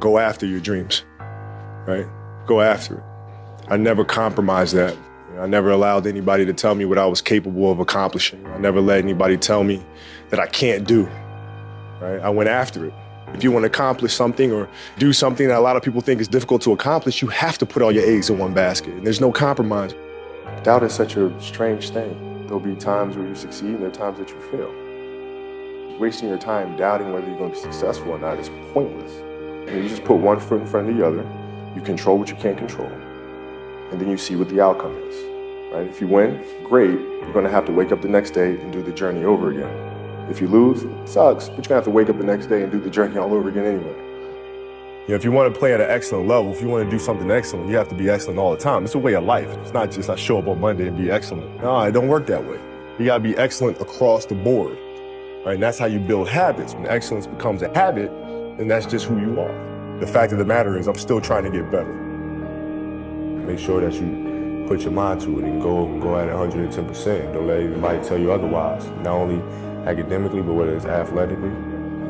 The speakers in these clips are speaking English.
Go after your dreams, right? Go after it. I never compromised that. I never allowed anybody to tell me what I was capable of accomplishing. I never let anybody tell me that I can't do, right? I went after it. If you want to accomplish something or do something that a lot of people think is difficult to accomplish, you have to put all your eggs in one basket, and there's no compromise. Doubt is such a strange thing. There'll be times where you succeed and there are times that you fail. Wasting your time doubting whether you're going to be successful or not is pointless. And you just put one foot in front of the other, you control what you can't control, and then you see what the outcome is, right? If you win, great, you're going to have to wake up the next day and do the journey over again. If you lose, it sucks, but you're gonna have to wake up the next day and do the journey all over again anyway. You know, if you want to play at an excellent level, if you want to do something excellent, you have to be excellent all the time. It's a way of life. It's not just I show up on Monday and be excellent. No, it don't work that way. You gotta be excellent across the board, right? And that's how you build habits. When excellence becomes a habit, then that's just who you are. The fact of the matter is I'm still trying to get better. Make sure that you put your mind to it and go at it 110%. Don't let anybody tell you otherwise. Not only academically, but whether it's athletically,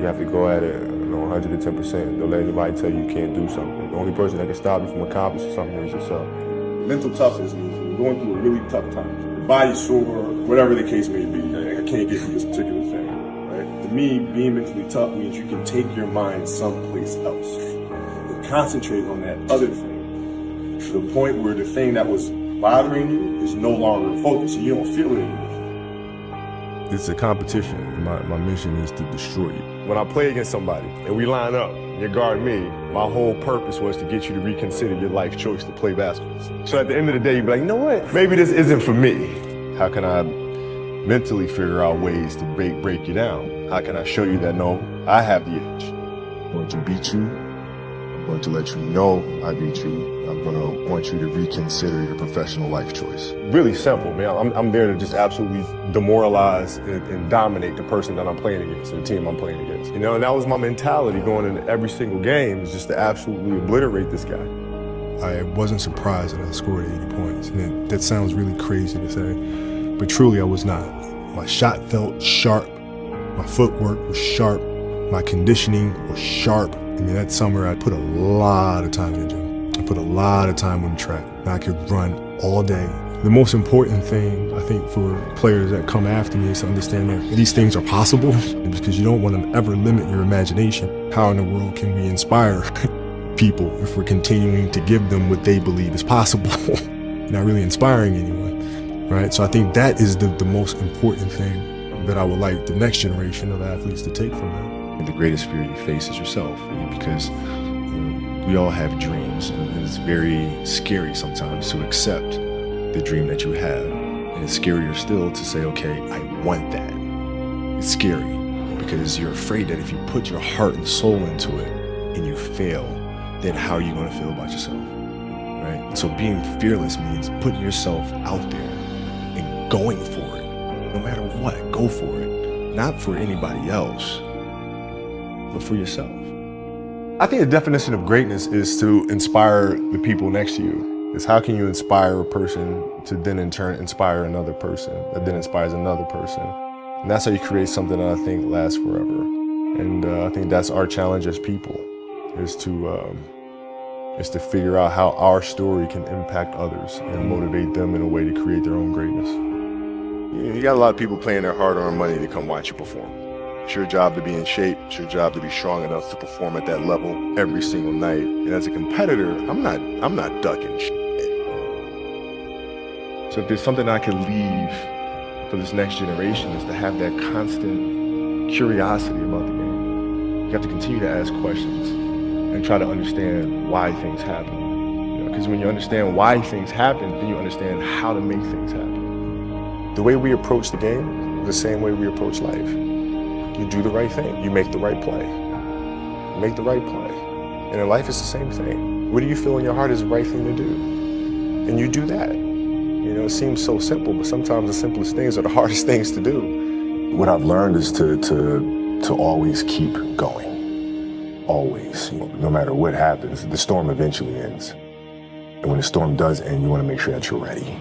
you have to go at it 110%. Don't let anybody tell you can't do something. The only person that can stop you from accomplishing something is yourself. Mental toughness means when you're going through a really tough time, your body's sore, whatever the case may be, I can't get through this particular thing, right? To me, being mentally tough means you can take your mind someplace else and concentrate on that other thing to the point where the thing that was bothering you is no longer focused, so you don't feel it anymore. It's a competition. My mission is to destroy you. When I play against somebody and we line up, you guard me, my whole purpose was to get you to reconsider your life choice to play basketball. So at the end of the day, you'd be like, you know what? Maybe this isn't for me. How can I mentally figure out ways to break you down? How can I show you that, no, I have the edge? I'm going to beat you. I'm going to let you know I beat you. I'm going to want you to reconsider your professional life choice. Really simple, man. I'm there to just absolutely demoralize and dominate the person that I'm playing against, the team I'm playing against. You know, and that was my mentality going into every single game, is just to absolutely obliterate this guy. I wasn't surprised that I scored 80 points. And that sounds really crazy to say, but truly I was not. My shot felt sharp. My footwork was sharp. My conditioning was sharp. I mean, that summer I put a lot of time in the gym. I put a lot of time on the track. I could run all day. The most important thing, I think, for players that come after me is to understand that these things are possible, because you don't want to ever limit your imagination. How in the world can we inspire people if we're continuing to give them what they believe is possible? Not really inspiring anyone, right? So I think that is the most important thing that I would like the next generation of athletes to take from them. The greatest fear you face is yourself, because we all have dreams, and it's very scary sometimes to accept the dream that you have. And it's scarier still to say, okay, I want that. It's scary because you're afraid that if you put your heart and soul into it and you fail, then how are you going to feel about yourself, right? So being fearless means putting yourself out there and going for it. No matter what, go for it. Not for anybody else, but for yourself. I think the definition of greatness is to inspire the people next to you. It's how can you inspire a person to then in turn inspire another person that then inspires another person. And that's how you create something that I think lasts forever. And I think that's our challenge as people, is to figure out how our story can impact others and motivate them in a way to create their own greatness. You got a lot of people paying their hard-earned money to come watch you perform. It's your job to be in shape. It's your job to be strong enough to perform at that level every single night. And as a competitor, I'm not ducking shit. So if there's something I can leave for this next generation, is to have that constant curiosity about the game. You have to continue to ask questions and try to understand why things happen. Because when you understand why things happen, then you understand how to make things happen. The way we approach the game is the same way we approach life. You do the right thing. You make the right play. You make the right play. And in life, it's the same thing. What do you feel in your heart is the right thing to do? And you do that. You know, it seems so simple, but sometimes the simplest things are the hardest things to do. What I've learned is to always keep going. Always. No matter what happens, the storm eventually ends. And when the storm does end, you want to make sure that you're ready.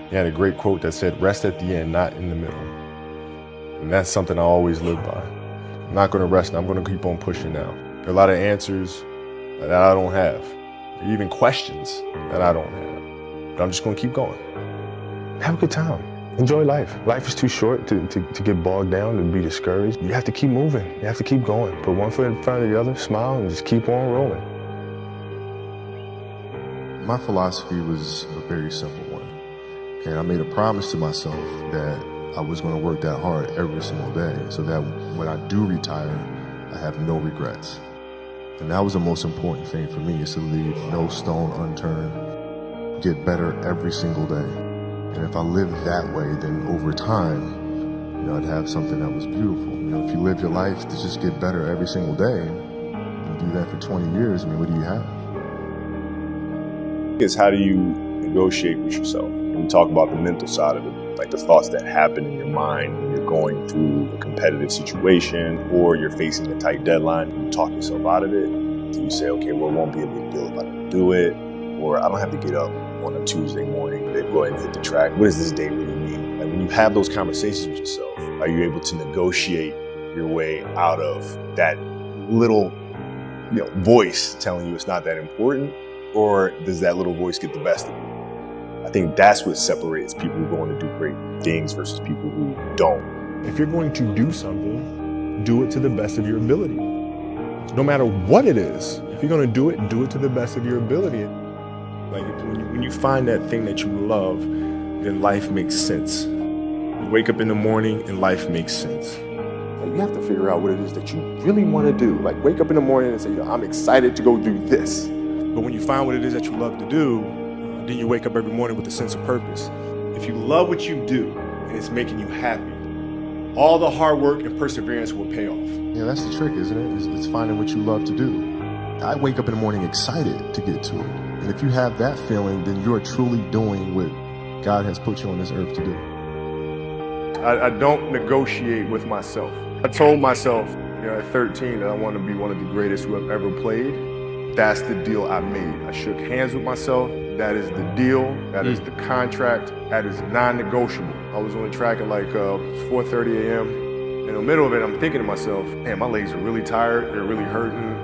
He had a great quote that said, rest at the end, not in the middle. And that's something I always live by. I'm not going to rest, I'm going to keep on pushing now. There are a lot of answers that I don't have, even questions that I don't have. But I'm just gonna keep going. Have a good time. Enjoy life. Life is too short to get bogged down and be discouraged. You have to keep moving. You have to keep going. Put one foot in front of the other, smile, and just keep on rolling. My philosophy was a very simple one. And I made a promise to myself that I was going to work that hard every single day so that when I do retire, I have no regrets. And that was the most important thing for me, is to leave no stone unturned, get better every single day. And if I lived that way, then over time, I'd have something that was beautiful. If you live your life to just get better every single day, and do that for 20 years, what do you have? Is how do you negotiate with yourself? When we talk about the mental side of it, like the thoughts that happen in your mind when you're going through a competitive situation or you're facing a tight deadline, you talk yourself out of it. Do you say, okay, well, it won't be a big deal if I don't do it, or I don't have to get up on a Tuesday morning, then go ahead and hit the track. What does this day really mean? Like, when you have those conversations with yourself, are you able to negotiate your way out of that little voice telling you it's not that important? Or does that little voice get the best of you? I think that's what separates people who go on to do great things versus people who don't. If you're going to do something, do it to the best of your ability. No matter what it is, if you're going to do it to the best of your ability. Like when you find that thing that you love, then life makes sense. You wake up in the morning and life makes sense. You have to figure out what it is that you really want to do. Like, wake up in the morning and say, I'm excited to go do this. But when you find what it is that you love to do, then you wake up every morning with a sense of purpose. If you love what you do and it's making you happy, all the hard work and perseverance will pay off. Yeah, that's the trick, isn't it? It's finding what you love to do. I wake up in the morning excited to get to it. And if you have that feeling, then you're truly doing what God has put you on this earth to do. I don't negotiate with myself. I told myself, at 13 that I want to be one of the greatest who have ever played. That's the deal I made. I shook hands with myself. That is the deal. That is the contract. That is non-negotiable. I was on the track at like 4:30 a.m. In the middle of it, I'm thinking to myself, man, my legs are really tired. They're really hurting.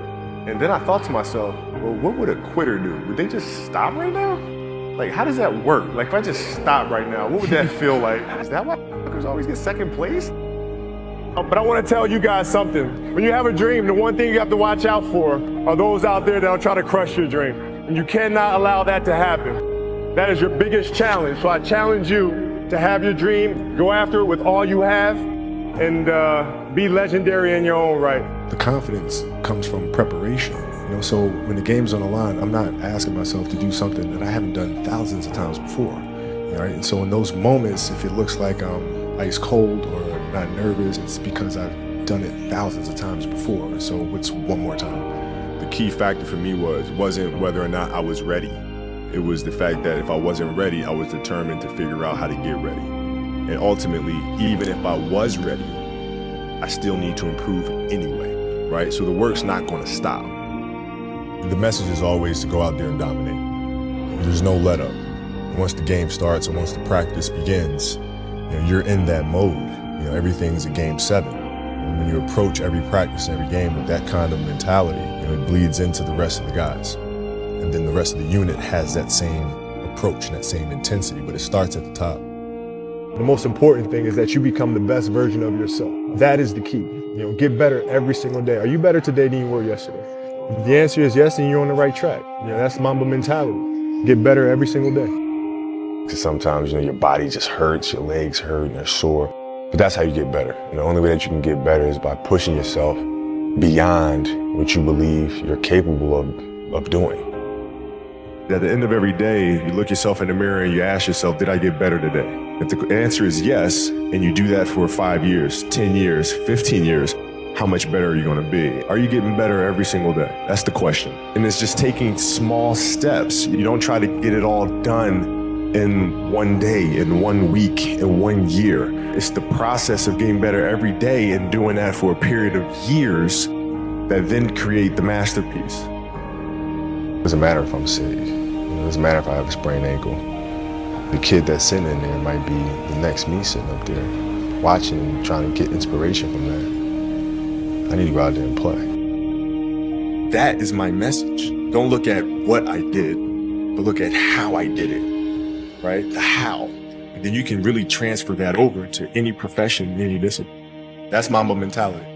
And then I thought to myself, well, what would a quitter do? Would they just stop right now? Like, how does that work? Like, if I just stop right now, what would that feel like? Is that why fuckers always get second place? But I want to tell you guys something. When you have a dream, the one thing you have to watch out for are those out there that'll try to crush your dream. And you cannot allow that to happen. That is your biggest challenge. So I challenge you to have your dream, go after it with all you have, and be legendary in your own right. The confidence comes from preparation. So when the game's on the line, I'm not asking myself to do something that I haven't done thousands of times before. Right? And so in those moments, if it looks like I'm ice cold or not nervous, it's because I've done it thousands of times before. And so what's one more time? The key factor for me wasn't whether or not I was ready. It was the fact that if I wasn't ready, I was determined to figure out how to get ready. And ultimately, even if I was ready, I still need to improve anyway, right? So the work's not going to stop. The message is always to go out there and dominate. There's no let up. Once the game starts and once the practice begins, you're in that mode. Everything's a game 7. And when you approach every practice and every game with that kind of mentality, it bleeds into the rest of the guys. And then the rest of the unit has that same approach and that same intensity, but it starts at the top. The most important thing is that you become the best version of yourself. That is the key. Get better every single day. Are you better today than you were yesterday? If the answer is yes, then you're on the right track. That's Mamba mentality. Get better every single day. Because sometimes, your body just hurts, your legs hurt, and they're sore. But that's how you get better. The only way that you can get better is by pushing yourself beyond what you believe you're capable of doing. At the end of every day, you look yourself in the mirror and you ask yourself, did I get better today? If the answer is yes, and you do that for 5 years, 10 years, 15 years, how much better are you going to be? Are you getting better every single day? That's the question. And it's just taking small steps. You don't try to get it all done in one day, in 1 week, in 1 year. It's the process of getting better every day and doing that for a period of years that then create the masterpiece. It doesn't matter if I'm sick. It doesn't matter if I have a sprained ankle. The kid that's sitting in there might be the next me sitting up there, watching and trying to get inspiration from that. I need to go out there and play. That is my message. Don't look at what I did, but look at how I did it, right? The how. And then you can really transfer that over to any profession, any discipline. That's Mamba mentality.